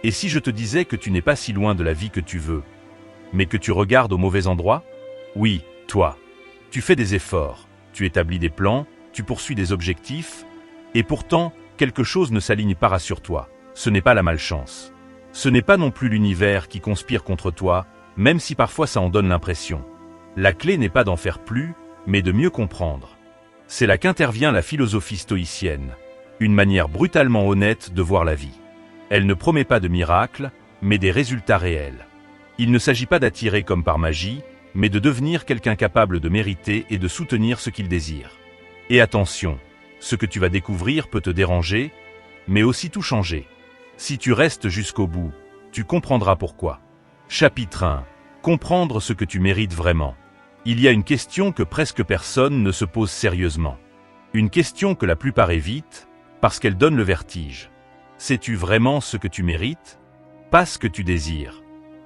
Et si je te disais que tu n'es pas si loin de la vie que tu veux, mais que tu regardes au mauvais endroit? Oui, toi. Tu fais des efforts, tu établis des plans, tu poursuis des objectifs, et pourtant, quelque chose ne s'aligne pas, rassure-toi. Ce n'est pas la malchance. Ce n'est pas non plus l'univers qui conspire contre toi, même si parfois ça en donne l'impression. La clé n'est pas d'en faire plus, mais de mieux comprendre. C'est là qu'intervient la philosophie stoïcienne, une manière brutalement honnête de voir la vie. Elle ne promet pas de miracles, mais des résultats réels. Il ne s'agit pas d'attirer comme par magie, mais de devenir quelqu'un capable de mériter et de soutenir ce qu'il désire. Et attention, ce que tu vas découvrir peut te déranger, mais aussi tout changer. Si tu restes jusqu'au bout, tu comprendras pourquoi. Chapitre 1. Comprendre ce que tu mérites vraiment. Il y a une question que presque personne ne se pose sérieusement. Une question que la plupart évitent, parce qu'elle donne le vertige. Sais-tu vraiment ce que tu mérites? Pas ce que tu désires.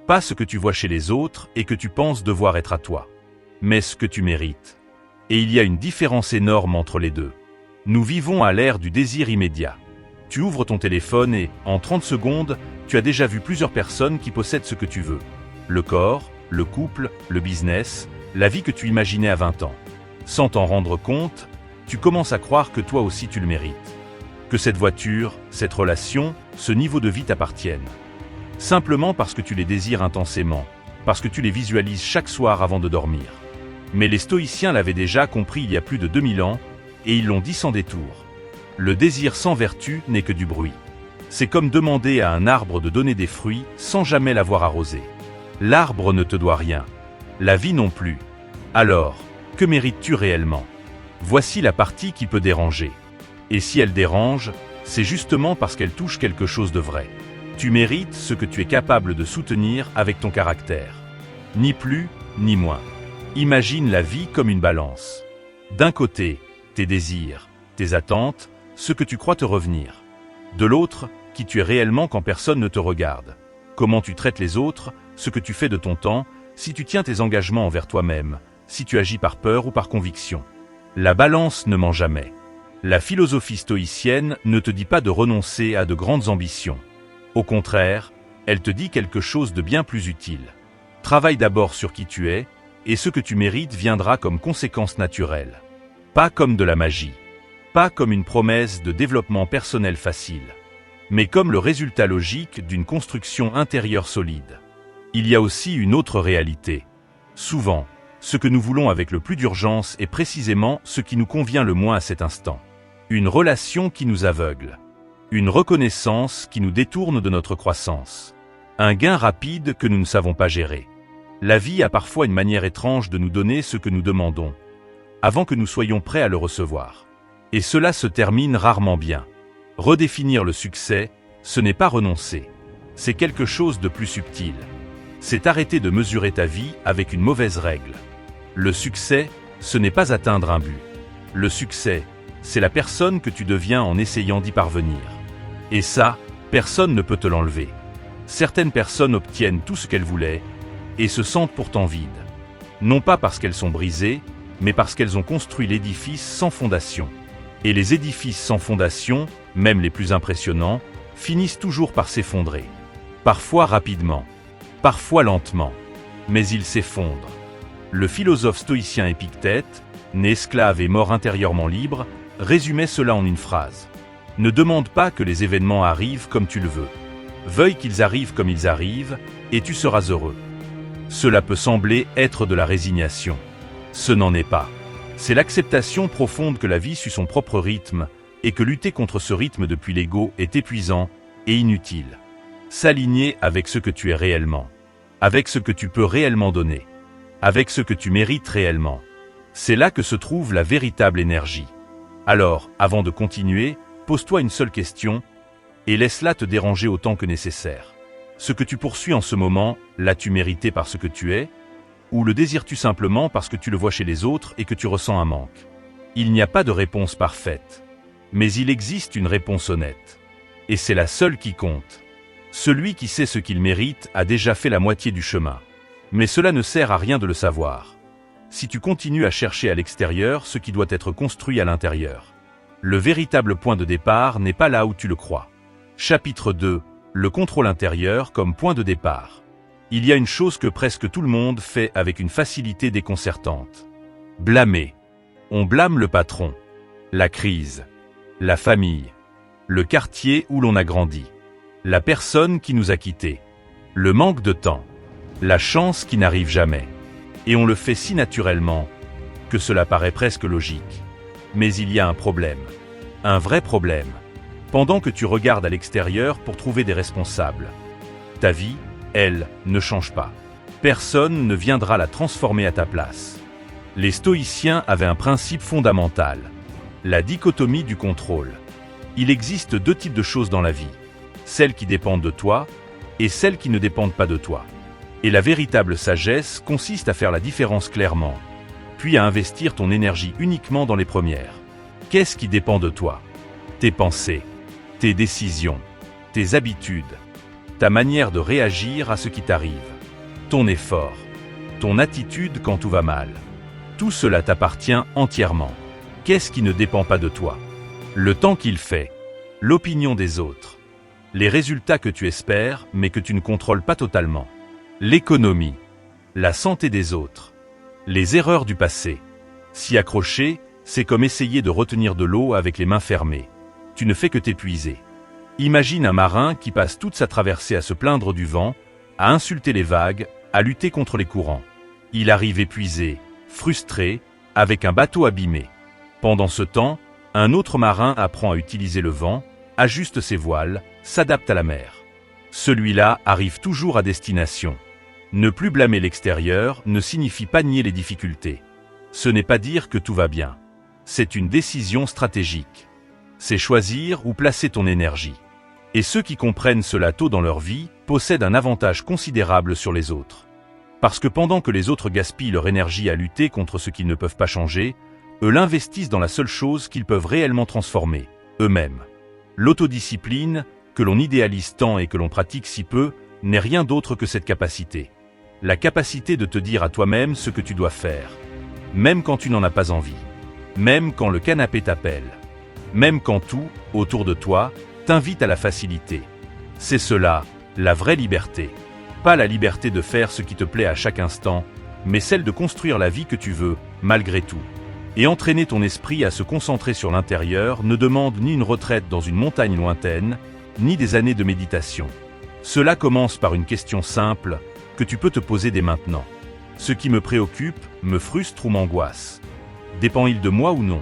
Pas ce que tu vois chez les autres et que tu penses devoir être à toi. Mais ce que tu mérites. Et il y a une différence énorme entre les deux. Nous vivons à l'ère du désir immédiat. Tu ouvres ton téléphone et, en 30 secondes, tu as déjà vu plusieurs personnes qui possèdent ce que tu veux. Le corps, le couple, le business, la vie que tu imaginais à 20 ans. Sans t'en rendre compte, tu commences à croire que toi aussi tu le mérites. Que cette voiture, cette relation, ce niveau de vie t'appartiennent. Simplement parce que tu les désires intensément, parce que tu les visualises chaque soir avant de dormir. Mais les stoïciens l'avaient déjà compris il y a plus de 2000 ans, et ils l'ont dit sans détour. Le désir sans vertu n'est que du bruit. C'est comme demander à un arbre de donner des fruits sans jamais l'avoir arrosé. L'arbre ne te doit rien. La vie non plus. Alors, que mérites-tu réellement? Voici la partie qui peut déranger. Et si elle dérange, c'est justement parce qu'elle touche quelque chose de vrai. Tu mérites ce que tu es capable de soutenir avec ton caractère. Ni plus, ni moins. Imagine la vie comme une balance. D'un côté, tes désirs, tes attentes, ce que tu crois te revenir. De l'autre, qui tu es réellement quand personne ne te regarde. Comment tu traites les autres, ce que tu fais de ton temps, si tu tiens tes engagements envers toi-même, si tu agis par peur ou par conviction. La balance ne ment jamais. La philosophie stoïcienne ne te dit pas de renoncer à de grandes ambitions. Au contraire, elle te dit quelque chose de bien plus utile. Travaille d'abord sur qui tu es, et ce que tu mérites viendra comme conséquence naturelle. Pas comme de la magie. Pas comme une promesse de développement personnel facile. Mais comme le résultat logique d'une construction intérieure solide. Il y a aussi une autre réalité. Souvent, ce que nous voulons avec le plus d'urgence est précisément ce qui nous convient le moins à cet instant. Une relation qui nous aveugle. Une reconnaissance qui nous détourne de notre croissance. Un gain rapide que nous ne savons pas gérer. La vie a parfois une manière étrange de nous donner ce que nous demandons, avant que nous soyons prêts à le recevoir. Et cela se termine rarement bien. Redéfinir le succès, ce n'est pas renoncer. C'est quelque chose de plus subtil. C'est arrêter de mesurer ta vie avec une mauvaise règle. Le succès, ce n'est pas atteindre un but. Le succès, c'est la personne que tu deviens en essayant d'y parvenir. Et ça, personne ne peut te l'enlever. Certaines personnes obtiennent tout ce qu'elles voulaient et se sentent pourtant vides. Non pas parce qu'elles sont brisées, mais parce qu'elles ont construit l'édifice sans fondation. Et les édifices sans fondation, même les plus impressionnants, finissent toujours par s'effondrer. Parfois rapidement, parfois lentement, mais ils s'effondrent. Le philosophe stoïcien Épictète, né esclave et mort intérieurement libre, résumait cela en une phrase. Ne demande pas que les événements arrivent comme tu le veux. Veuille qu'ils arrivent comme ils arrivent, et tu seras heureux. Cela peut sembler être de la résignation. Ce n'en est pas. C'est l'acceptation profonde que la vie suit son propre rythme, et que lutter contre ce rythme depuis l'ego est épuisant et inutile. S'aligner avec ce que tu es réellement, avec ce que tu peux réellement donner, avec ce que tu mérites réellement. C'est là que se trouve la véritable énergie. Alors, avant de continuer, pose-toi une seule question, et laisse-la te déranger autant que nécessaire. Ce que tu poursuis en ce moment, l'as-tu mérité parce que tu es, ou le désires-tu simplement parce que tu le vois chez les autres et que tu ressens un manque? Il n'y a pas de réponse parfaite, mais il existe une réponse honnête. Et c'est la seule qui compte. Celui qui sait ce qu'il mérite a déjà fait la moitié du chemin. Mais cela ne sert à rien de le savoir, si tu continues à chercher à l'extérieur ce qui doit être construit à l'intérieur. Le véritable point de départ n'est pas là où tu le crois. Chapitre 2. le contrôle intérieur comme point de départ. Il y a une chose que presque tout le monde fait avec une facilité déconcertante. Blâmer. On blâme le patron, la crise, la famille, le quartier où l'on a grandi, la personne qui nous a quittés, le manque de temps, la chance qui n'arrive jamais. Et on le fait si naturellement que cela paraît presque logique. Mais il y a un problème, un vrai problème, pendant que tu regardes à l'extérieur pour trouver des responsables. Ta vie, elle, ne change pas. Personne ne viendra la transformer à ta place. Les stoïciens avaient un principe fondamental, la dichotomie du contrôle. Il existe deux types de choses dans la vie, celles qui dépendent de toi et celles qui ne dépendent pas de toi. Et la véritable sagesse consiste à faire la différence clairement, puis à investir ton énergie uniquement dans les premières. Qu'est-ce qui dépend de toi? Tes pensées, tes décisions, tes habitudes, ta manière de réagir à ce qui t'arrive, ton effort, ton attitude quand tout va mal. Tout cela t'appartient entièrement. Qu'est-ce qui ne dépend pas de toi? Le temps qu'il fait, l'opinion des autres, les résultats que tu espères mais que tu ne contrôles pas totalement, l'économie, la santé des autres, les erreurs du passé. S'y accrocher, c'est comme essayer de retenir de l'eau avec les mains fermées. Tu ne fais que t'épuiser. Imagine un marin qui passe toute sa traversée à se plaindre du vent, à insulter les vagues, à lutter contre les courants. Il arrive épuisé, frustré, avec un bateau abîmé. Pendant ce temps, un autre marin apprend à utiliser le vent, ajuste ses voiles, s'adapte à la mer. Celui-là arrive toujours à destination. Ne plus blâmer l'extérieur ne signifie pas nier les difficultés. Ce n'est pas dire que tout va bien. C'est une décision stratégique. C'est choisir où placer ton énergie. Et ceux qui comprennent cela tôt dans leur vie possèdent un avantage considérable sur les autres. Parce que pendant que les autres gaspillent leur énergie à lutter contre ce qu'ils ne peuvent pas changer, eux l'investissent dans la seule chose qu'ils peuvent réellement transformer, eux-mêmes. L'autodiscipline, que l'on idéalise tant et que l'on pratique si peu, n'est rien d'autre que cette capacité. La capacité de te dire à toi-même ce que tu dois faire, même quand tu n'en as pas envie, même quand le canapé t'appelle, même quand tout, autour de toi, t'invite à la facilité. C'est cela, la vraie liberté. Pas la liberté de faire ce qui te plaît à chaque instant, mais celle de construire la vie que tu veux, malgré tout. Et entraîner ton esprit à se concentrer sur l'intérieur ne demande ni une retraite dans une montagne lointaine, ni des années de méditation. Cela commence par une question simple, que tu peux te poser dès maintenant. Ce qui me préoccupe, me frustre ou m'angoisse. Dépend-il de moi ou non?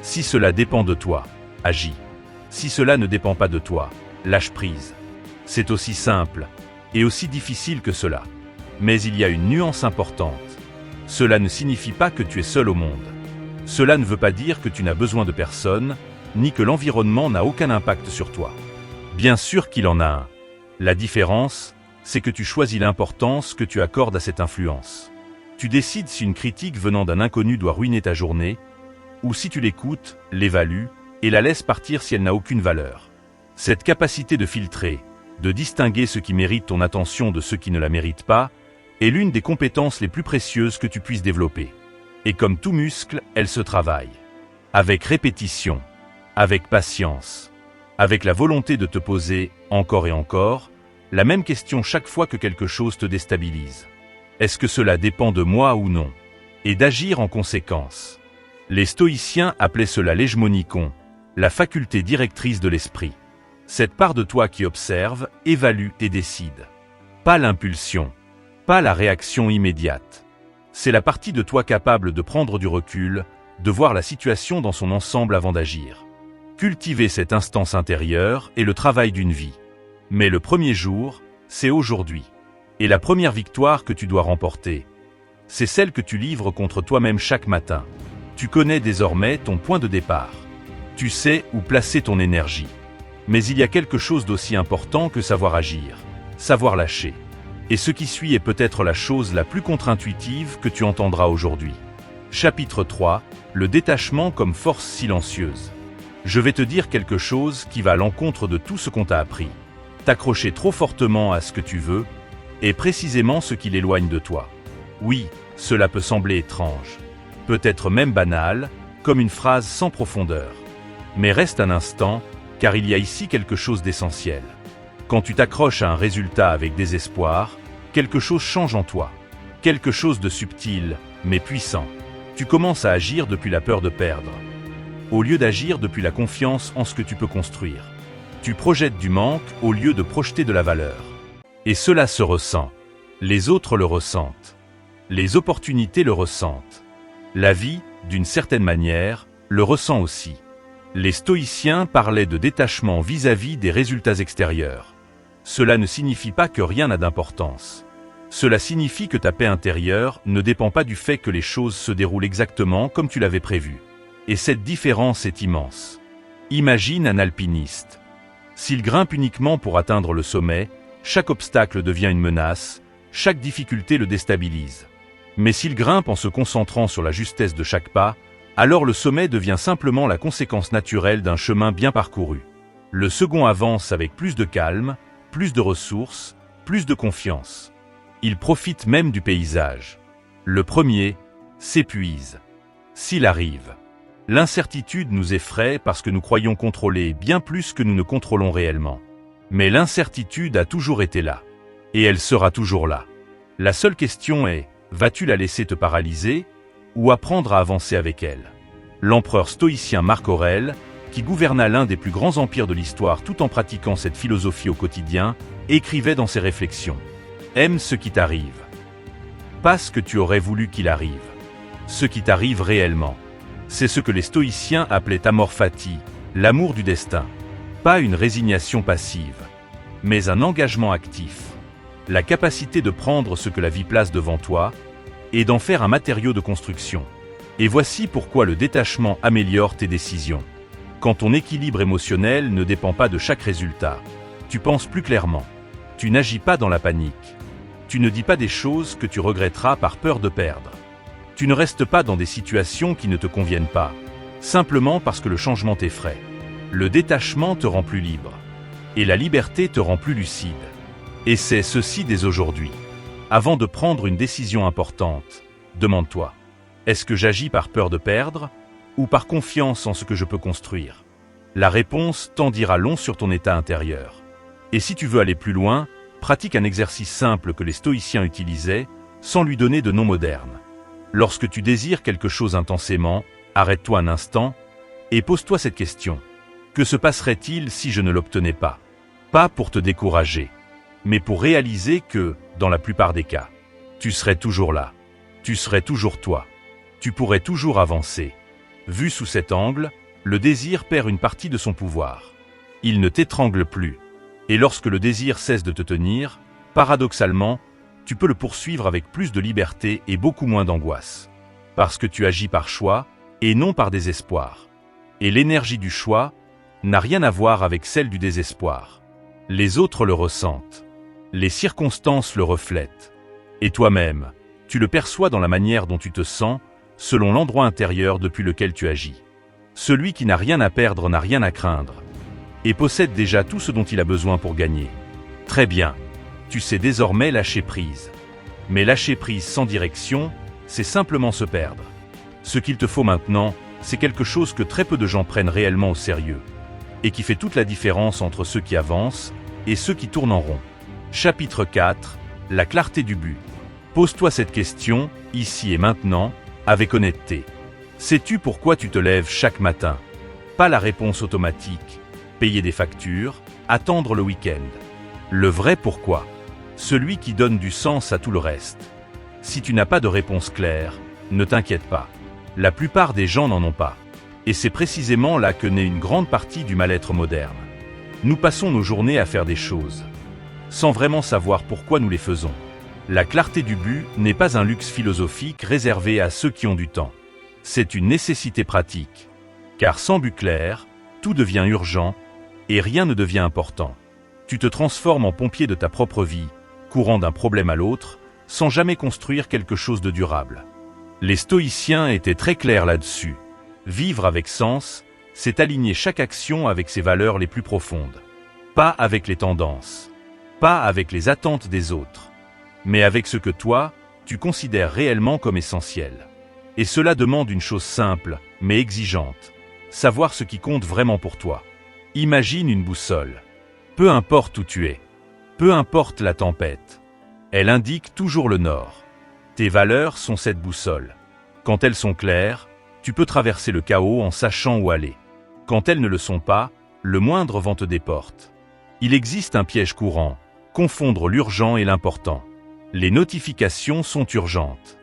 Si cela dépend de toi, agis. Si cela ne dépend pas de toi, lâche prise. C'est aussi simple, et aussi difficile que cela. Mais il y a une nuance importante. Cela ne signifie pas que tu es seul au monde. Cela ne veut pas dire que tu n'as besoin de personne, ni que l'environnement n'a aucun impact sur toi. Bien sûr qu'il en a un. La différence, c'est que tu choisis l'importance que tu accordes à cette influence. Tu décides si une critique venant d'un inconnu doit ruiner ta journée, ou si tu l'écoutes, l'évalues, et la laisses partir si elle n'a aucune valeur. Cette capacité de filtrer, de distinguer ce qui mérite ton attention de ce qui ne la mérite pas, est l'une des compétences les plus précieuses que tu puisses développer. Et comme tout muscle, elle se travaille. Avec répétition, avec patience, avec la volonté de te poser, encore et encore, la même question chaque fois que quelque chose te déstabilise. Est-ce que cela dépend de moi ou non? Et d'agir en conséquence. Les stoïciens appelaient cela l'hégémonikon, la faculté directrice de l'esprit. Cette part de toi qui observe, évalue et décide. Pas l'impulsion, pas la réaction immédiate. C'est la partie de toi capable de prendre du recul, de voir la situation dans son ensemble avant d'agir. Cultiver cette instance intérieure est le travail d'une vie. Mais le premier jour, c'est aujourd'hui. Et la première victoire que tu dois remporter, c'est celle que tu livres contre toi-même chaque matin. Tu connais désormais ton point de départ. Tu sais où placer ton énergie. Mais il y a quelque chose d'aussi important que savoir agir, savoir lâcher. Et ce qui suit est peut-être la chose la plus contre-intuitive que tu entendras aujourd'hui. Chapitre 3, le détachement comme force silencieuse. Je vais te dire quelque chose qui va à l'encontre de tout ce qu'on t'a appris. T'accrocher trop fortement à ce que tu veux, est précisément ce qui l'éloigne de toi. Oui, cela peut sembler étrange, peut-être même banal, comme une phrase sans profondeur. Mais reste un instant, car il y a ici quelque chose d'essentiel. Quand tu t'accroches à un résultat avec désespoir, quelque chose change en toi. Quelque chose de subtil, mais puissant. Tu commences à agir depuis la peur de perdre, au lieu d'agir depuis la confiance en ce que tu peux construire. Tu projettes du manque au lieu de projeter de la valeur. Et cela se ressent. Les autres le ressentent. Les opportunités le ressentent. La vie, d'une certaine manière, le ressent aussi. Les stoïciens parlaient de détachement vis-à-vis des résultats extérieurs. Cela ne signifie pas que rien n'a d'importance. Cela signifie que ta paix intérieure ne dépend pas du fait que les choses se déroulent exactement comme tu l'avais prévu. Et cette différence est immense. Imagine un alpiniste. S'il grimpe uniquement pour atteindre le sommet, chaque obstacle devient une menace, chaque difficulté le déstabilise. Mais s'il grimpe en se concentrant sur la justesse de chaque pas, alors le sommet devient simplement la conséquence naturelle d'un chemin bien parcouru. Le second avance avec plus de calme, plus de ressources, plus de confiance. Il profite même du paysage. Le premier s'épuise. S'il arrive. L'incertitude nous effraie parce que nous croyons contrôler bien plus que nous ne contrôlons réellement. Mais l'incertitude a toujours été là. Et elle sera toujours là. La seule question est, vas-tu la laisser te paralyser ou apprendre à avancer avec elle? L'empereur stoïcien Marc Aurèle, qui gouverna l'un des plus grands empires de l'histoire tout en pratiquant cette philosophie au quotidien, écrivait dans ses réflexions: aime ce qui t'arrive. Pas ce que tu aurais voulu qu'il arrive. Ce qui t'arrive réellement. C'est ce que les stoïciens appelaient amor fati, l'amour du destin. Pas une résignation passive, mais un engagement actif. La capacité de prendre ce que la vie place devant toi et d'en faire un matériau de construction. Et voici pourquoi le détachement améliore tes décisions. Quand ton équilibre émotionnel ne dépend pas de chaque résultat, tu penses plus clairement. Tu n'agis pas dans la panique. Tu ne dis pas des choses que tu regretteras par peur de perdre. Tu ne restes pas dans des situations qui ne te conviennent pas, simplement parce que le changement t'effraie. Le détachement te rend plus libre. Et la liberté te rend plus lucide. Et c'est ceci dès aujourd'hui. Avant de prendre une décision importante, demande-toi: est-ce que j'agis par peur de perdre ou par confiance en ce que je peux construire? La réponse t'en dira long sur ton état intérieur. Et si tu veux aller plus loin, pratique un exercice simple que les stoïciens utilisaient, sans lui donner de nom moderne. Lorsque tu désires quelque chose intensément, arrête-toi un instant et pose-toi cette question: que se passerait-il si je ne l'obtenais pas? Pas pour te décourager, mais pour réaliser que, dans la plupart des cas, tu serais toujours là. Tu serais toujours toi. Tu pourrais toujours avancer. Vu sous cet angle, le désir perd une partie de son pouvoir. Il ne t'étrangle plus. Et lorsque le désir cesse de te tenir, paradoxalement, tu peux le poursuivre avec plus de liberté et beaucoup moins d'angoisse. Parce que tu agis par choix et non par désespoir. Et l'énergie du choix n'a rien à voir avec celle du désespoir. Les autres le ressentent. Les circonstances le reflètent. Et toi-même, tu le perçois dans la manière dont tu te sens, selon l'endroit intérieur depuis lequel tu agis. Celui qui n'a rien à perdre n'a rien à craindre. Et possède déjà tout ce dont il a besoin pour gagner. Très bien. Tu sais désormais lâcher prise. Mais lâcher prise sans direction, c'est simplement se perdre. Ce qu'il te faut maintenant, c'est quelque chose que très peu de gens prennent réellement au sérieux. Et qui fait toute la différence entre ceux qui avancent et ceux qui tournent en rond. Chapitre 4. La clarté du but. Pose-toi cette question, ici et maintenant, avec honnêteté. Sais-tu pourquoi tu te lèves chaque matin? Pas la réponse automatique. Payer des factures, attendre le week-end. Le vrai pourquoi. Celui qui donne du sens à tout le reste. Si tu n'as pas de réponse claire, ne t'inquiète pas. La plupart des gens n'en ont pas. Et c'est précisément là que naît une grande partie du mal-être moderne. Nous passons nos journées à faire des choses, sans vraiment savoir pourquoi nous les faisons. La clarté du but n'est pas un luxe philosophique réservé à ceux qui ont du temps. C'est une nécessité pratique. Car sans but clair, tout devient urgent et rien ne devient important. Tu te transformes en pompier de ta propre vie, courant d'un problème à l'autre, sans jamais construire quelque chose de durable. Les stoïciens étaient très clairs là-dessus. Vivre avec sens, c'est aligner chaque action avec ses valeurs les plus profondes. Pas avec les tendances. Pas avec les attentes des autres. Mais avec ce que toi, tu considères réellement comme essentiel. Et cela demande une chose simple, mais exigeante. Savoir ce qui compte vraiment pour toi. Imagine une boussole. Peu importe où tu es. Peu importe la tempête. Elle indique toujours le nord. Tes valeurs sont cette boussole. Quand elles sont claires, tu peux traverser le chaos en sachant où aller. Quand elles ne le sont pas, le moindre vent te déporte. Il existe un piège courant, confondre l'urgent et l'important. Les notifications sont urgentes.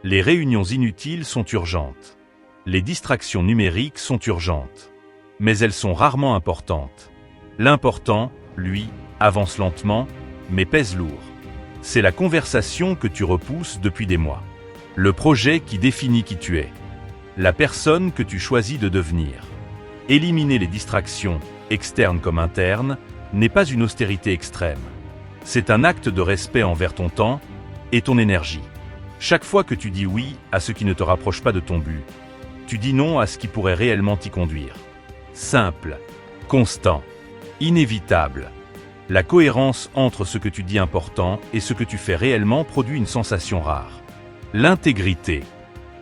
Les réunions inutiles sont urgentes. Les distractions numériques sont urgentes. Mais elles sont rarement importantes. L'important, lui, avance lentement, mais pèse lourd. C'est la conversation que tu repousses depuis des mois. Le projet qui définit qui tu es. La personne que tu choisis de devenir. Éliminer les distractions, externes comme internes, n'est pas une austérité extrême. C'est un acte de respect envers ton temps et ton énergie. Chaque fois que tu dis oui à ce qui ne te rapproche pas de ton but, tu dis non à ce qui pourrait réellement t'y conduire. Simple, constant, inévitable. La cohérence entre ce que tu dis important et ce que tu fais réellement produit une sensation rare. L'intégrité,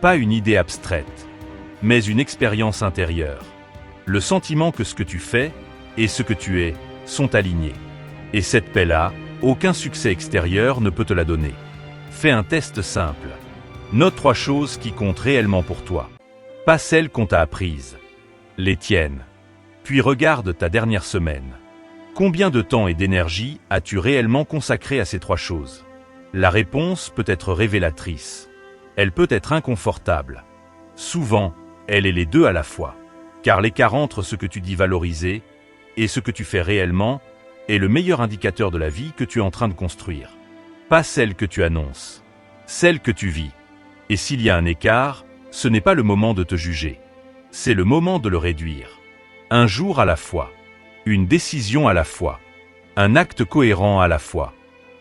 pas une idée abstraite, mais une expérience intérieure. Le sentiment que ce que tu fais et ce que tu es sont alignés. Et cette paix-là, aucun succès extérieur ne peut te la donner. Fais un test simple. Note 3 choses qui comptent réellement pour toi. Pas celles qu'on t'a apprises. Les tiennes. Puis regarde ta dernière semaine. Combien de temps et d'énergie as-tu réellement consacré à ces 3 choses? La réponse peut être révélatrice. Elle peut être inconfortable. Souvent, elle est les deux à la fois. Car l'écart entre ce que tu dis valoriser et ce que tu fais réellement est le meilleur indicateur de la vie que tu es en train de construire. Pas celle que tu annonces, celle que tu vis. Et s'il y a un écart, ce n'est pas le moment de te juger. C'est le moment de le réduire. Un jour à la fois. Une décision à la fois. Un acte cohérent à la fois.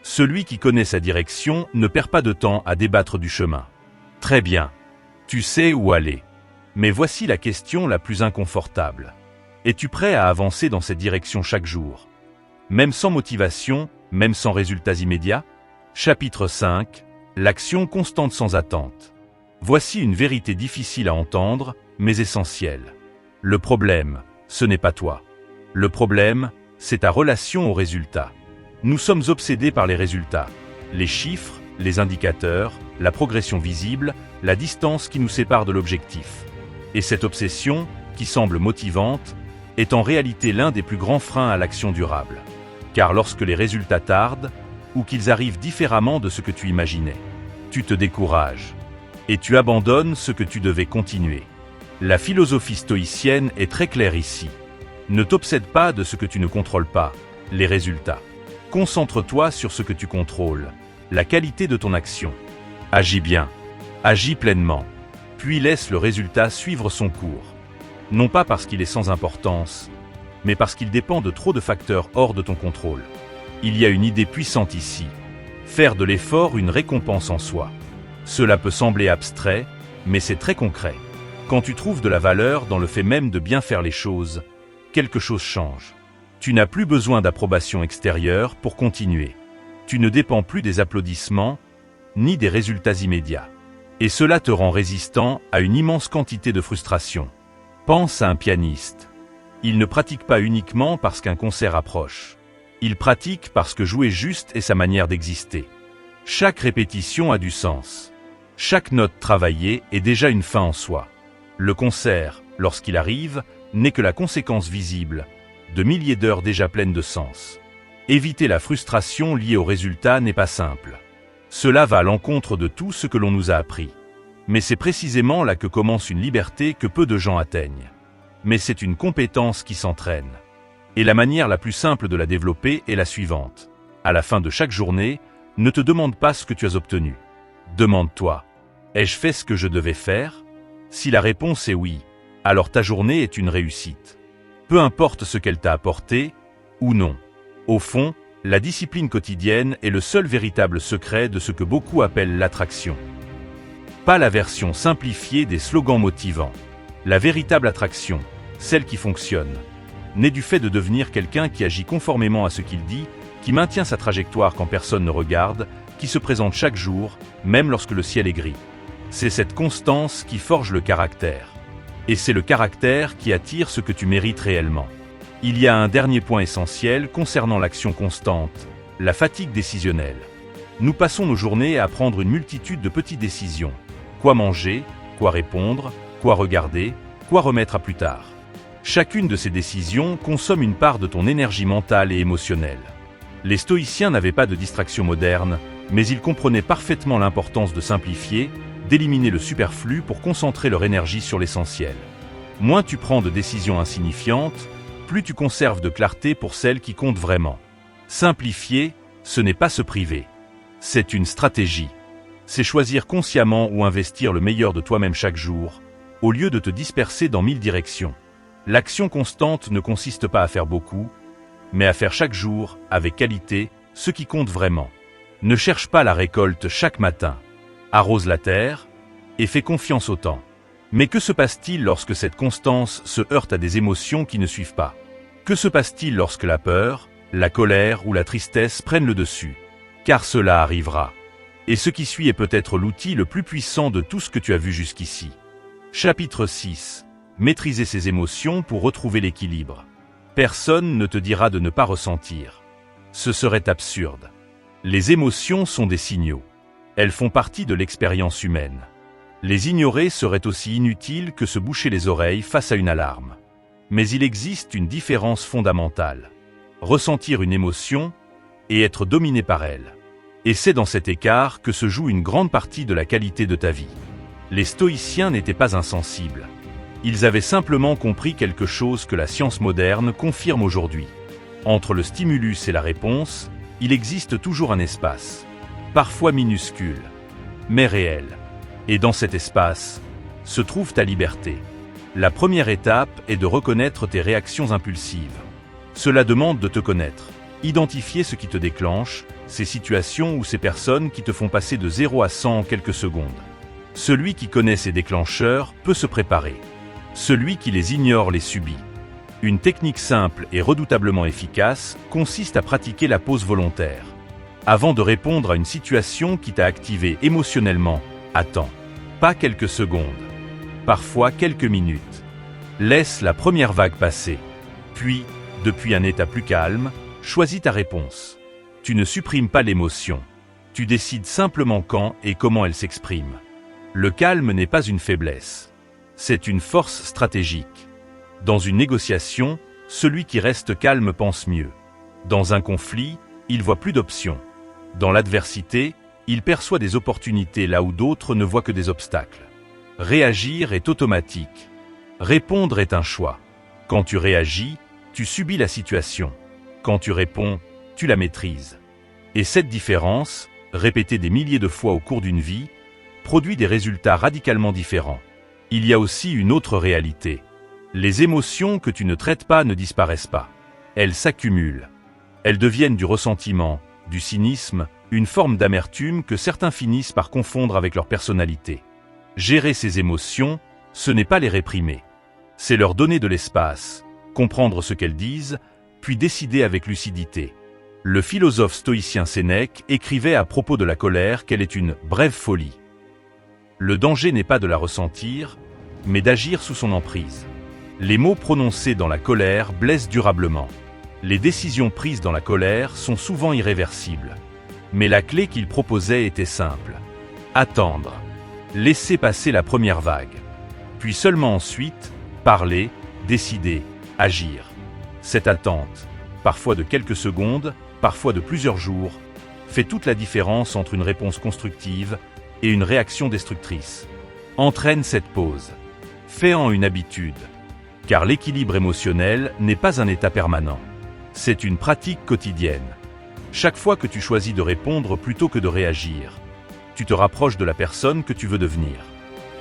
Celui qui connaît sa direction ne perd pas de temps à débattre du chemin. Très bien. Tu sais où aller. Mais voici la question la plus inconfortable. Es-tu prêt à avancer dans cette direction chaque jour? Même sans motivation, même sans résultats immédiats? Chapitre 5. L'action constante sans attente. Voici une vérité difficile à entendre, mais essentielle. Le problème, ce n'est pas toi. Le problème, c'est ta relation aux résultats. Nous sommes obsédés par les résultats. Les chiffres, les indicateurs, la progression visible, la distance qui nous sépare de l'objectif. Et cette obsession, qui semble motivante, est en réalité l'un des plus grands freins à l'action durable. Car lorsque les résultats tardent, ou qu'ils arrivent différemment de ce que tu imaginais, tu te décourages. Et tu abandonnes ce que tu devais continuer. La philosophie stoïcienne est très claire ici. Ne t'obsède pas de ce que tu ne contrôles pas, les résultats. Concentre-toi sur ce que tu contrôles, la qualité de ton action. Agis bien, agis pleinement, puis laisse le résultat suivre son cours. Non pas parce qu'il est sans importance, mais parce qu'il dépend de trop de facteurs hors de ton contrôle. Il y a une idée puissante ici. Faire de l'effort une récompense en soi. Cela peut sembler abstrait, mais c'est très concret. Quand tu trouves de la valeur dans le fait même de bien faire les choses, quelque chose change. Tu n'as plus besoin d'approbation extérieure pour continuer. Tu ne dépends plus des applaudissements, ni des résultats immédiats. Et cela te rend résistant à une immense quantité de frustration. Pense à un pianiste. Il ne pratique pas uniquement parce qu'un concert approche. Il pratique parce que jouer juste est sa manière d'exister. Chaque répétition a du sens. Chaque note travaillée est déjà une fin en soi. Le concert, lorsqu'il arrive, n'est que la conséquence visible de milliers d'heures déjà pleines de sens. Éviter la frustration liée au résultat n'est pas simple. Cela va à l'encontre de tout ce que l'on nous a appris. Mais c'est précisément là que commence une liberté que peu de gens atteignent. Mais c'est une compétence qui s'entraîne. Et la manière la plus simple de la développer est la suivante. À la fin de chaque journée, ne te demande pas ce que tu as obtenu. Demande-toi, ai-je fait ce que je devais faire? Si la réponse est oui, alors ta journée est une réussite. Peu importe ce qu'elle t'a apporté, ou non. Au fond, la discipline quotidienne est le seul véritable secret de ce que beaucoup appellent l'attraction. Pas la version simplifiée des slogans motivants. La véritable attraction, celle qui fonctionne, naît du fait de devenir quelqu'un qui agit conformément à ce qu'il dit, qui maintient sa trajectoire quand personne ne regarde, qui se présente chaque jour, même lorsque le ciel est gris. C'est cette constance qui forge le caractère. Et c'est le caractère qui attire ce que tu mérites réellement. Il y a un dernier point essentiel concernant l'action constante, la fatigue décisionnelle. Nous passons nos journées à prendre une multitude de petites décisions. Quoi manger, quoi répondre, quoi regarder, quoi remettre à plus tard. Chacune de ces décisions consomme une part de ton énergie mentale et émotionnelle. Les stoïciens n'avaient pas de distraction moderne, mais ils comprenaient parfaitement l'importance de simplifier, d'éliminer le superflu pour concentrer leur énergie sur l'essentiel. Moins tu prends de décisions insignifiantes, plus tu conserves de clarté pour celles qui comptent vraiment. Simplifier, ce n'est pas se priver. C'est une stratégie. C'est choisir consciemment où investir le meilleur de toi-même chaque jour, au lieu de te disperser dans 1000 directions. L'action constante ne consiste pas à faire beaucoup, mais à faire chaque jour, avec qualité, ce qui compte vraiment. Ne cherche pas la récolte chaque matin. Arrose la terre et fais confiance au temps. Mais que se passe-t-il lorsque cette constance se heurte à des émotions qui ne suivent pas? Que se passe-t-il lorsque la peur, la colère ou la tristesse prennent le dessus? Car cela arrivera. Et ce qui suit est peut-être l'outil le plus puissant de tout ce que tu as vu jusqu'ici. Chapitre 6. Maîtriser ses émotions pour retrouver l'équilibre. Personne ne te dira de ne pas ressentir. Ce serait absurde. Les émotions sont des signaux. Elles font partie de l'expérience humaine. Les ignorer serait aussi inutile que se boucher les oreilles face à une alarme. Mais il existe une différence fondamentale. Ressentir une émotion et être dominé par elle. Et c'est dans cet écart que se joue une grande partie de la qualité de ta vie. Les stoïciens n'étaient pas insensibles. Ils avaient simplement compris quelque chose que la science moderne confirme aujourd'hui. Entre le stimulus et la réponse, il existe toujours un espace, parfois minuscule, mais réel. Et dans cet espace, se trouve ta liberté. La première étape est de reconnaître tes réactions impulsives. Cela demande de te connaître, identifier ce qui te déclenche, ces situations ou ces personnes qui te font passer de 0 à 100 en quelques secondes. Celui qui connaît ces déclencheurs peut se préparer. Celui qui les ignore les subit. Une technique simple et redoutablement efficace consiste à pratiquer la pause volontaire. Avant de répondre à une situation qui t'a activé émotionnellement, attends. Pas quelques secondes. Parfois quelques minutes. Laisse la première vague passer. Puis, depuis un état plus calme, choisis ta réponse. Tu ne supprimes pas l'émotion. Tu décides simplement quand et comment elle s'exprime. Le calme n'est pas une faiblesse. C'est une force stratégique. Dans une négociation, celui qui reste calme pense mieux. Dans un conflit, il voit plus d'options. Dans l'adversité, il perçoit des opportunités là où d'autres ne voient que des obstacles. Réagir est automatique. Répondre est un choix. Quand tu réagis, tu subis la situation. Quand tu réponds, tu la maîtrises. Et cette différence, répétée des milliers de fois au cours d'une vie, produit des résultats radicalement différents. Il y a aussi une autre réalité. Les émotions que tu ne traites pas ne disparaissent pas. Elles s'accumulent. Elles deviennent du ressentiment, du cynisme, une forme d'amertume que certains finissent par confondre avec leur personnalité. Gérer ces émotions, ce n'est pas les réprimer. C'est leur donner de l'espace, comprendre ce qu'elles disent, puis décider avec lucidité. Le philosophe stoïcien Sénèque écrivait à propos de la colère qu'elle est une brève folie. Le danger n'est pas de la ressentir, mais d'agir sous son emprise. Les mots prononcés dans la colère blessent durablement. Les décisions prises dans la colère sont souvent irréversibles. Mais la clé qu'il proposait était simple. Attendre. Laisser passer la première vague. Puis seulement ensuite, parler, décider, agir. Cette attente, parfois de quelques secondes, parfois de plusieurs jours, fait toute la différence entre une réponse constructive et une réaction destructrice. Entraîne cette pause. Fais-en une habitude. Car l'équilibre émotionnel n'est pas un état permanent. C'est une pratique quotidienne. Chaque fois que tu choisis de répondre plutôt que de réagir, tu te rapproches de la personne que tu veux devenir.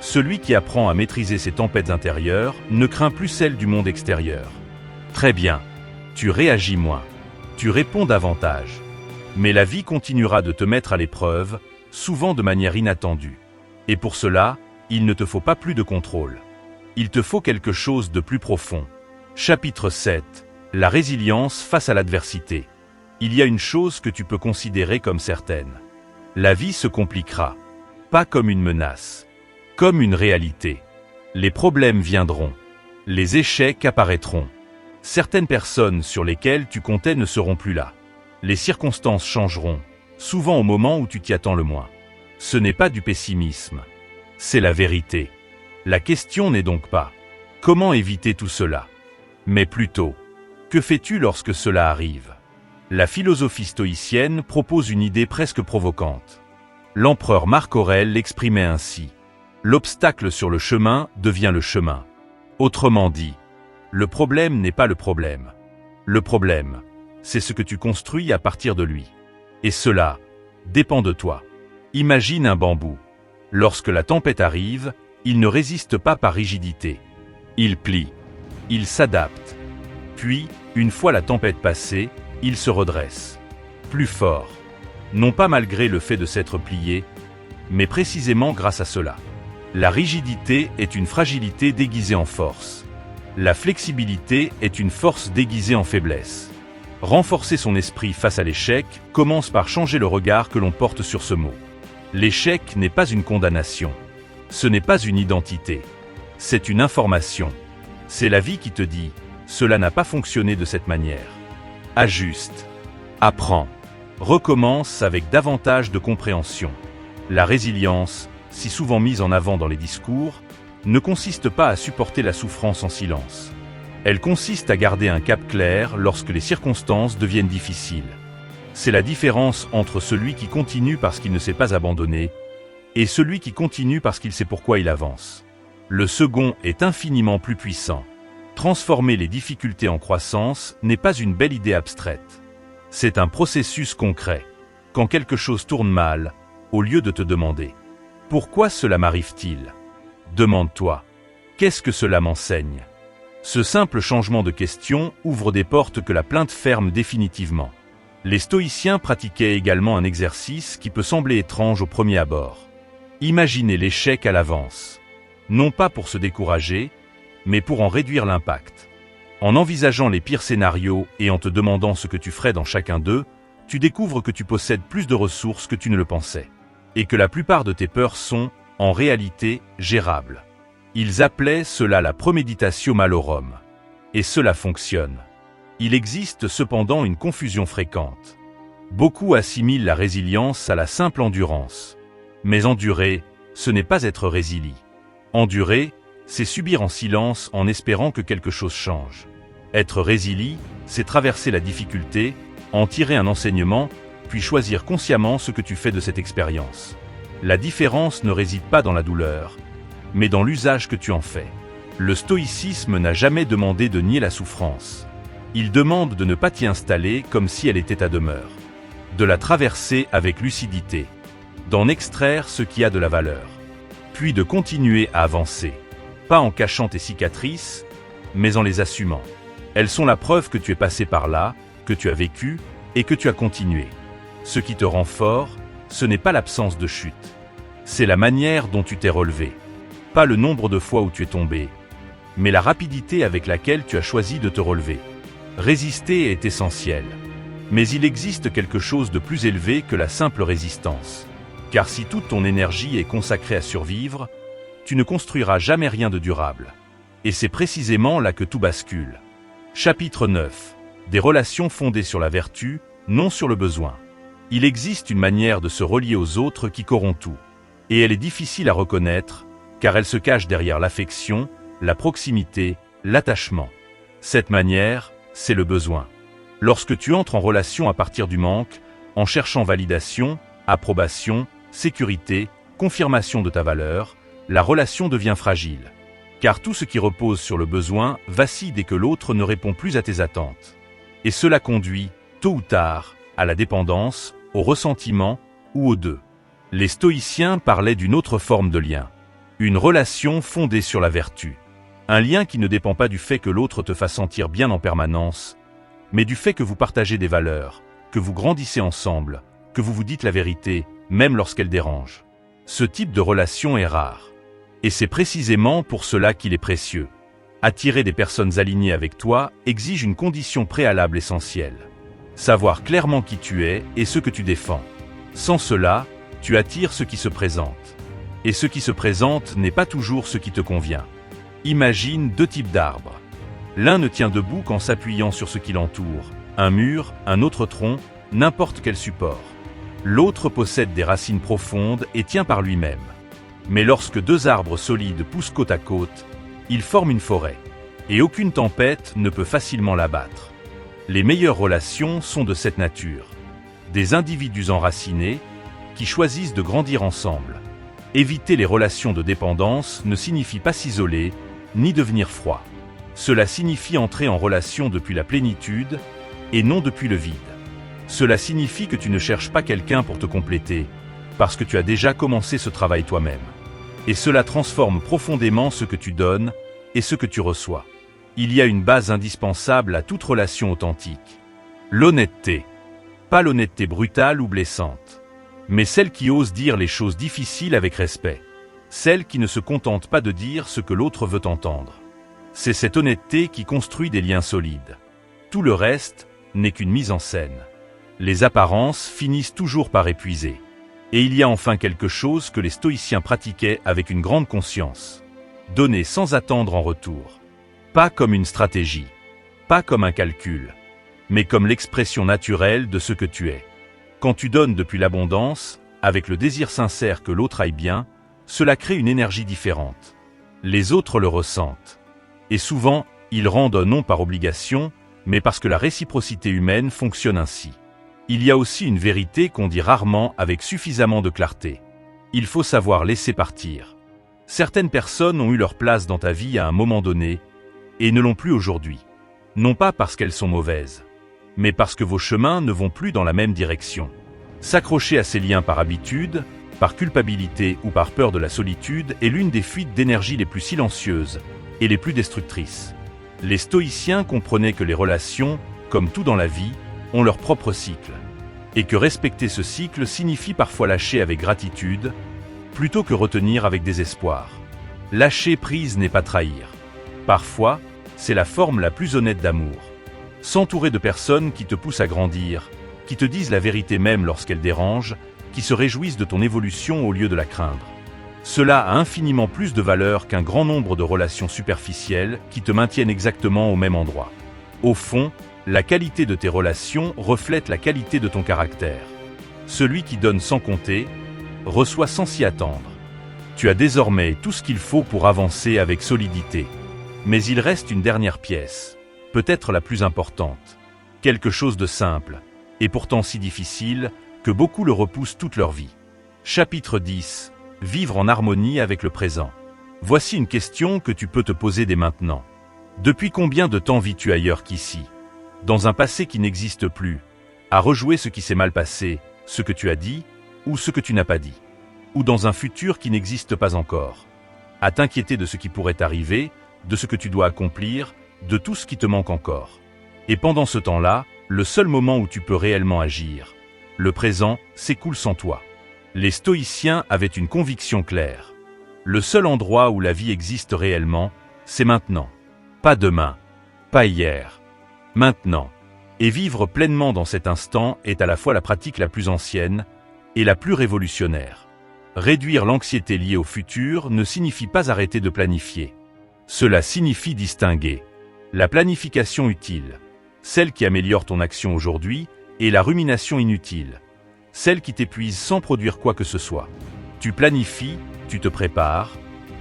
Celui qui apprend à maîtriser ses tempêtes intérieures ne craint plus celles du monde extérieur. Très bien. Tu réagis moins. Tu réponds davantage. Mais la vie continuera de te mettre à l'épreuve, souvent de manière inattendue. Et pour cela, il ne te faut pas plus de contrôle. Il te faut quelque chose de plus profond. Chapitre 7. La résilience face à l'adversité. Il y a une chose que tu peux considérer comme certaine. La vie se compliquera. Pas comme une menace. Comme une réalité. Les problèmes viendront. Les échecs apparaîtront. Certaines personnes sur lesquelles tu comptais ne seront plus là. Les circonstances changeront, souvent au moment où tu t'y attends le moins. Ce n'est pas du pessimisme, c'est la vérité. La question n'est donc pas « Comment éviter tout cela ?» mais plutôt « Que fais-tu lorsque cela arrive ?» La philosophie stoïcienne propose une idée presque provocante. L'empereur Marc Aurèle l'exprimait ainsi. L'obstacle sur le chemin devient le chemin. Autrement dit, le problème n'est pas le problème. Le problème, c'est ce que tu construis à partir de lui. Et cela dépend de toi. Imagine un bambou. Lorsque la tempête arrive, il ne résiste pas par rigidité. Il plie. Il s'adapte. Puis, une fois la tempête passée, il se redresse. Plus fort. Non pas malgré le fait de s'être plié, mais précisément grâce à cela. La rigidité est une fragilité déguisée en force. La flexibilité est une force déguisée en faiblesse. Renforcer son esprit face à l'échec commence par changer le regard que l'on porte sur ce mot. L'échec n'est pas une condamnation. Ce n'est pas une identité. C'est une information. C'est la vie qui te dit « Cela n'a pas fonctionné de cette manière ». Ajuste. Apprends. Recommence avec davantage de compréhension. La résilience, si souvent mise en avant dans les discours, ne consiste pas à supporter la souffrance en silence. Elle consiste à garder un cap clair lorsque les circonstances deviennent difficiles. C'est la différence entre celui qui continue parce qu'il ne s'est pas abandonné et celui qui continue parce qu'il sait pourquoi il avance. Le second est infiniment plus puissant. Transformer les difficultés en croissance n'est pas une belle idée abstraite. C'est un processus concret. Quand quelque chose tourne mal, au lieu de te demander « Pourquoi cela m'arrive-t-il ?» demande-toi « Qu'est-ce que cela m'enseigne ?» Ce simple changement de question ouvre des portes que la plainte ferme définitivement. Les stoïciens pratiquaient également un exercice qui peut sembler étrange au premier abord. Imaginez l'échec à l'avance. Non pas pour se décourager, mais pour en réduire l'impact. En envisageant les pires scénarios et en te demandant ce que tu ferais dans chacun d'eux, tu découvres que tu possèdes plus de ressources que tu ne le pensais. Et que la plupart de tes peurs sont, en réalité, gérables. Ils appelaient cela la premeditatio malorum. Et cela fonctionne. Il existe cependant une confusion fréquente. Beaucoup assimilent la résilience à la simple endurance. Mais endurer, ce n'est pas être résili. Endurer, c'est subir en silence en espérant que quelque chose change. Être résili, c'est traverser la difficulté, en tirer un enseignement, puis choisir consciemment ce que tu fais de cette expérience. La différence ne réside pas dans la douleur, mais dans l'usage que tu en fais. Le stoïcisme n'a jamais demandé de nier la souffrance. Il demande de ne pas t'y installer comme si elle était ta demeure. De la traverser avec lucidité. D'en extraire ce qui a de la valeur. Puis de continuer à avancer. Pas en cachant tes cicatrices, mais en les assumant. Elles sont la preuve que tu es passé par là, que tu as vécu et que tu as continué. Ce qui te rend fort, ce n'est pas l'absence de chute. C'est la manière dont tu t'es relevé. Pas le nombre de fois où tu es tombé, mais la rapidité avec laquelle tu as choisi de te relever. Résister est essentiel. Mais il existe quelque chose de plus élevé que la simple résistance. Car si toute ton énergie est consacrée à survivre, tu ne construiras jamais rien de durable. Et c'est précisément là que tout bascule. Chapitre 9. Des relations fondées sur la vertu, non sur le besoin. Il existe une manière de se relier aux autres qui corrompt tout. Et elle est difficile à reconnaître, car elle se cache derrière l'affection, la proximité, l'attachement. Cette manière, c'est le besoin. Lorsque tu entres en relation à partir du manque, en cherchant validation, approbation, sécurité, confirmation de ta valeur, la relation devient fragile. Car tout ce qui repose sur le besoin vacille dès que l'autre ne répond plus à tes attentes. Et cela conduit, tôt ou tard, à la dépendance, au ressentiment ou aux deux. Les stoïciens parlaient d'une autre forme de lien. Une relation fondée sur la vertu. Un lien qui ne dépend pas du fait que l'autre te fasse sentir bien en permanence, mais du fait que vous partagez des valeurs, que vous grandissez ensemble, que vous vous dites la vérité, même lorsqu'elle dérange. Ce type de relation est rare. Et c'est précisément pour cela qu'il est précieux. Attirer des personnes alignées avec toi exige une condition préalable essentielle. Savoir clairement qui tu es et ce que tu défends. Sans cela, tu attires ce qui se présente. Et ce qui se présente n'est pas toujours ce qui te convient. Imagine deux types d'arbres. L'un ne tient debout qu'en s'appuyant sur ce qui l'entoure, un mur, un autre tronc, n'importe quel support. L'autre possède des racines profondes et tient par lui-même. Mais lorsque deux arbres solides poussent côte à côte, ils forment une forêt. Et aucune tempête ne peut facilement l'abattre. Les meilleures relations sont de cette nature. Des individus enracinés qui choisissent de grandir ensemble. Éviter les relations de dépendance ne signifie pas s'isoler, ni devenir froid. Cela signifie entrer en relation depuis la plénitude et non depuis le vide. Cela signifie que tu ne cherches pas quelqu'un pour te compléter, parce que tu as déjà commencé ce travail toi-même. Et cela transforme profondément ce que tu donnes et ce que tu reçois. Il y a une base indispensable à toute relation authentique. L'honnêteté. Pas l'honnêteté brutale ou blessante, mais celle qui ose dire les choses difficiles avec respect. Celle qui ne se contente pas de dire ce que l'autre veut entendre. C'est cette honnêteté qui construit des liens solides. Tout le reste n'est qu'une mise en scène. Les apparences finissent toujours par épuiser. Et il y a enfin quelque chose que les stoïciens pratiquaient avec une grande conscience. Donner sans attendre en retour. Pas comme une stratégie, pas comme un calcul, mais comme l'expression naturelle de ce que tu es. Quand tu donnes depuis l'abondance, avec le désir sincère que l'autre aille bien, cela crée une énergie différente. Les autres le ressentent. Et souvent, ils rendent non par obligation, mais parce que la réciprocité humaine fonctionne ainsi. Il y a aussi une vérité qu'on dit rarement avec suffisamment de clarté. Il faut savoir laisser partir. Certaines personnes ont eu leur place dans ta vie à un moment donné, et ne l'ont plus aujourd'hui. Non pas parce qu'elles sont mauvaises, mais parce que vos chemins ne vont plus dans la même direction. S'accrocher à ces liens par habitude, par culpabilité ou par peur de la solitude est l'une des fuites d'énergie les plus silencieuses et les plus destructrices. Les stoïciens comprenaient que les relations, comme tout dans la vie, ont leur propre cycle, et que respecter ce cycle signifie parfois lâcher avec gratitude, plutôt que retenir avec désespoir. Lâcher prise n'est pas trahir. Parfois, c'est la forme la plus honnête d'amour. S'entourer de personnes qui te poussent à grandir, qui te disent la vérité même lorsqu'elles dérangent, qui se réjouissent de ton évolution au lieu de la craindre. Cela a infiniment plus de valeur qu'un grand nombre de relations superficielles qui te maintiennent exactement au même endroit. Au fond, la qualité de tes relations reflète la qualité de ton caractère. Celui qui donne sans compter, reçoit sans s'y attendre. Tu as désormais tout ce qu'il faut pour avancer avec solidité. Mais il reste une dernière pièce, peut-être la plus importante. Quelque chose de simple, et pourtant si difficile, que beaucoup le repoussent toute leur vie. Chapitre 10. Vivre en harmonie avec le présent. Voici une question que tu peux te poser dès maintenant. Depuis combien de temps vis-tu ailleurs qu'ici? Dans un passé qui n'existe plus, à rejouer ce qui s'est mal passé, ce que tu as dit, ou ce que tu n'as pas dit. Ou dans un futur qui n'existe pas encore. À t'inquiéter de ce qui pourrait arriver, de ce que tu dois accomplir, de tout ce qui te manque encore. Et pendant ce temps-là, le seul moment où tu peux réellement agir, le présent, s'écoule sans toi. Les stoïciens avaient une conviction claire. Le seul endroit où la vie existe réellement, c'est maintenant. Pas demain, pas hier. Maintenant. Et vivre pleinement dans cet instant est à la fois la pratique la plus ancienne et la plus révolutionnaire. Réduire l'anxiété liée au futur ne signifie pas arrêter de planifier. Cela signifie distinguer la planification utile, celle qui améliore ton action aujourd'hui, et la rumination inutile, celle qui t'épuise sans produire quoi que ce soit. Tu planifies, tu te prépares,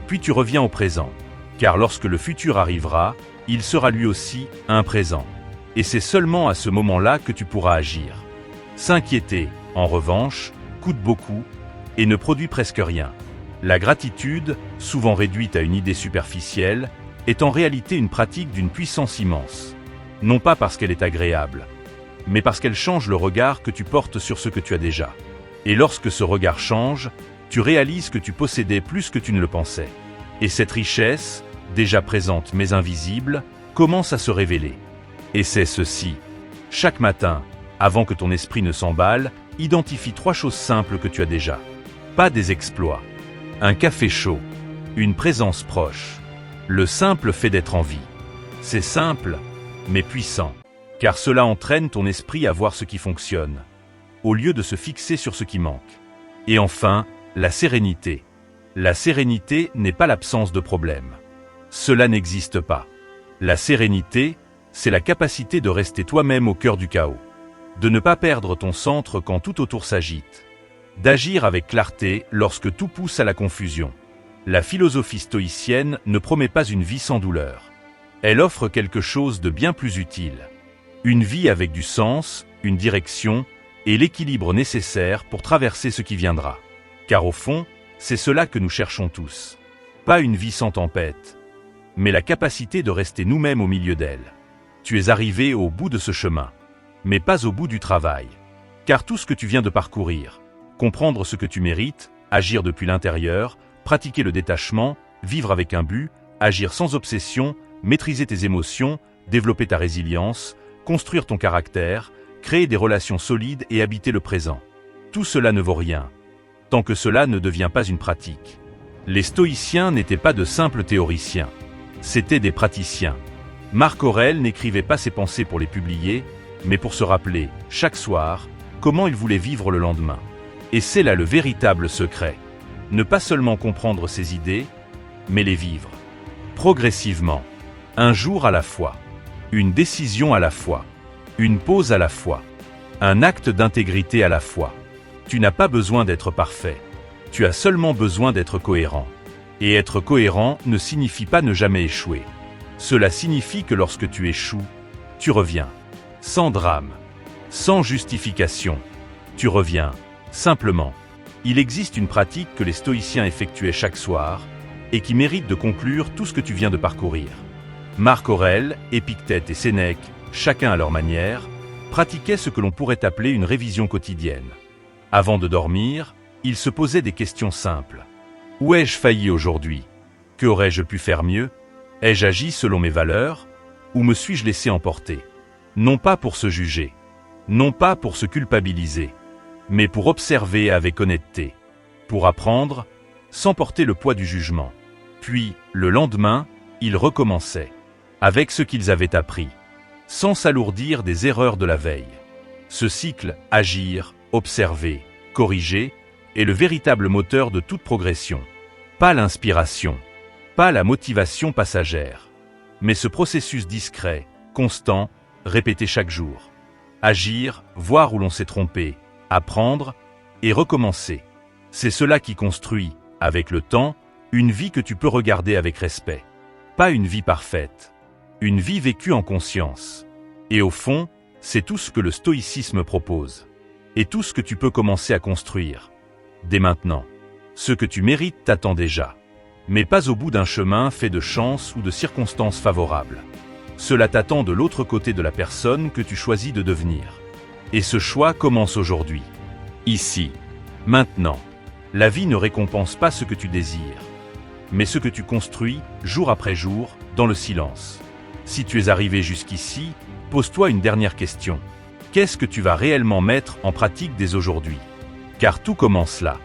puis tu reviens au présent. Car lorsque le futur arrivera, il sera lui aussi un présent. Et c'est seulement à ce moment-là que tu pourras agir. S'inquiéter, en revanche, coûte beaucoup et ne produit presque rien. La gratitude, souvent réduite à une idée superficielle, est en réalité une pratique d'une puissance immense. Non pas parce qu'elle est agréable, mais parce qu'elle change le regard que tu portes sur ce que tu as déjà. Et lorsque ce regard change, tu réalises que tu possédais plus que tu ne le pensais. Et cette richesse, déjà présente mais invisible, commence à se révéler. Et c'est ceci. Chaque matin, avant que ton esprit ne s'emballe, identifie 3 choses simples que tu as déjà. Pas des exploits. Un café chaud. Une présence proche. Le simple fait d'être en vie. C'est simple, mais puissant. Car cela entraîne ton esprit à voir ce qui fonctionne, au lieu de se fixer sur ce qui manque. Et enfin, la sérénité. La sérénité n'est pas l'absence de problème. Cela n'existe pas. La sérénité, c'est la capacité de rester toi-même au cœur du chaos, de ne pas perdre ton centre quand tout autour s'agite, d'agir avec clarté lorsque tout pousse à la confusion. La philosophie stoïcienne ne promet pas une vie sans douleur. Elle offre quelque chose de bien plus utile. Une vie avec du sens, une direction et l'équilibre nécessaire pour traverser ce qui viendra. Car au fond, c'est cela que nous cherchons tous. Pas une vie sans tempête, mais la capacité de rester nous-mêmes au milieu d'elle. Tu es arrivé au bout de ce chemin, mais pas au bout du travail. Car tout ce que tu viens de parcourir, comprendre ce que tu mérites, agir depuis l'intérieur, pratiquer le détachement, vivre avec un but, agir sans obsession, maîtriser tes émotions, développer ta résilience, construire ton caractère, créer des relations solides et habiter le présent. Tout cela ne vaut rien, tant que cela ne devient pas une pratique. Les stoïciens n'étaient pas de simples théoriciens, c'étaient des praticiens. Marc Aurèle n'écrivait pas ses pensées pour les publier, mais pour se rappeler, chaque soir, comment il voulait vivre le lendemain. Et c'est là le véritable secret. Ne pas seulement comprendre ses idées, mais les vivre. Progressivement. Un jour à la fois. Une décision à la fois. Une pause à la fois. Un acte d'intégrité à la fois. Tu n'as pas besoin d'être parfait. Tu as seulement besoin d'être cohérent. Et être cohérent ne signifie pas ne jamais échouer. Cela signifie que lorsque tu échoues, tu reviens. Sans drame. Sans justification. Tu reviens. Simplement. Il existe une pratique que les stoïciens effectuaient chaque soir et qui mérite de conclure tout ce que tu viens de parcourir. Marc Aurèle, Épictète et Sénèque, chacun à leur manière, pratiquaient ce que l'on pourrait appeler une révision quotidienne. Avant de dormir, ils se posaient des questions simples. Où ai-je failli aujourd'hui? Que aurais-je pu faire mieux? Ai-je agi selon mes valeurs? Ou me suis-je laissé emporter? Non pas pour se juger, non pas pour se culpabiliser, mais pour observer avec honnêteté, pour apprendre, sans porter le poids du jugement. Puis, le lendemain, ils recommençaient, avec ce qu'ils avaient appris, sans s'alourdir des erreurs de la veille. Ce cycle, agir, observer, corriger, est le véritable moteur de toute progression. Pas l'inspiration, pas la motivation passagère, mais ce processus discret, constant, répété chaque jour. Agir, voir où l'on s'est trompé, apprendre et recommencer. C'est cela qui construit, avec le temps, une vie que tu peux regarder avec respect. Pas une vie parfaite, une vie vécue en conscience. Et au fond, c'est tout ce que le stoïcisme propose. Et tout ce que tu peux commencer à construire. Dès maintenant. Ce que tu mérites t'attend déjà. Mais pas au bout d'un chemin fait de chance ou de circonstances favorables. Cela t'attend de l'autre côté de la personne que tu choisis de devenir. Et ce choix commence aujourd'hui. Ici. Maintenant. La vie ne récompense pas ce que tu désires, mais ce que tu construis, jour après jour, dans le silence. Si tu es arrivé jusqu'ici, pose-toi une dernière question. Qu'est-ce que tu vas réellement mettre en pratique dès aujourd'hui? Car tout commence là.